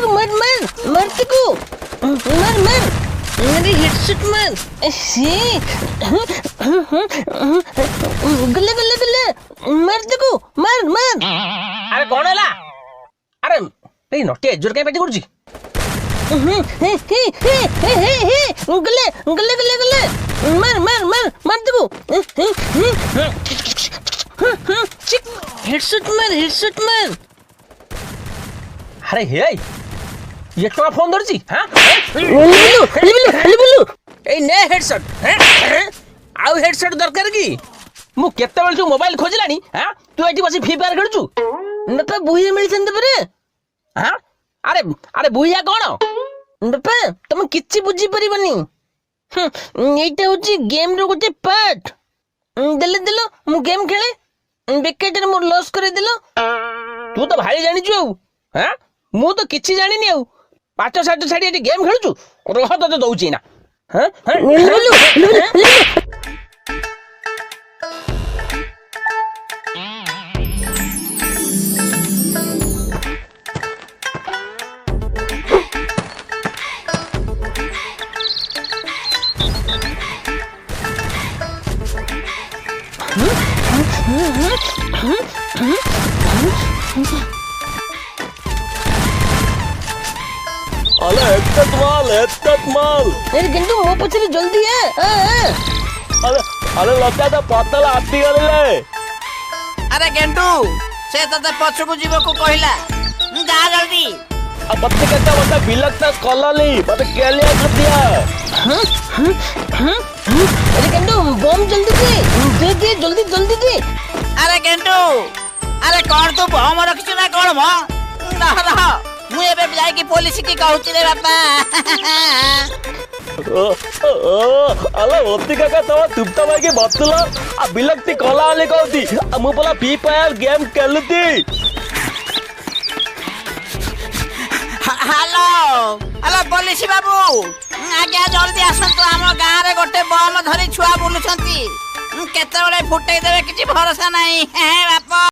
तक मर मर मर तक मर मर मेरी हेडसेट मर गले गले गले मर तक मर मर। अरे कौन है ला? अरे ए नटे जोर के पार्टी करूची गले गले गले गले मर मर मर मर तक हेडसेट मर। अरे हे ये टका फोन धरची हां बोलू ए ने हेडसेट हैं आउ हेडसेट दरकार की मु केते बेल मोबाइल खोजलानी हां तू एठी बसी फ्री फायर खेलचू नपा बुहिया मिल संदे परे हां अरे अरे बुहिया कोन नपा तुम किछि बुझी परिबनी एटा होची गेम रो गोटे पार्ट देले देलो मु गेम खेले बेकेटर मोर लॉस करे देलो। तू तो भाई जानी छु हां मु तो किछि जानिनी आउ पाठ साठ छाडी एठी गेम खेलचू रह तो दउची ना हां अरे हेडसेट माल अरे गंदू मो पछरे जल्दी है अरे लगा तो पतला आती गले। अरे गेंडू से तते पछकु जीव को कहला जा जल्दी। अब बत्ती कहता बता बिलकता कलली बता केलिया कर दिया। अरे गंदू बम जल्दी दे जल्दी जल्दी दे। अरे गेंडू अरे कौन तू बम रखछु ना कौन म रह मु एबे जाई की पुलिस की कहउची रे बापा। अरे बत्ती काका तो तुपता भाई के बतला आ बिलकती कलाली कहती मु बोला फ्री फायर गेम खेलती। हेलो हेलो पुलिस बाबू आज्ञा जल्दी आसंतु हम गाँव रे गोटे बम धरी छुआ बुलुछंती केते बेले फुटई देबे किछि भरोसा नाही बापा।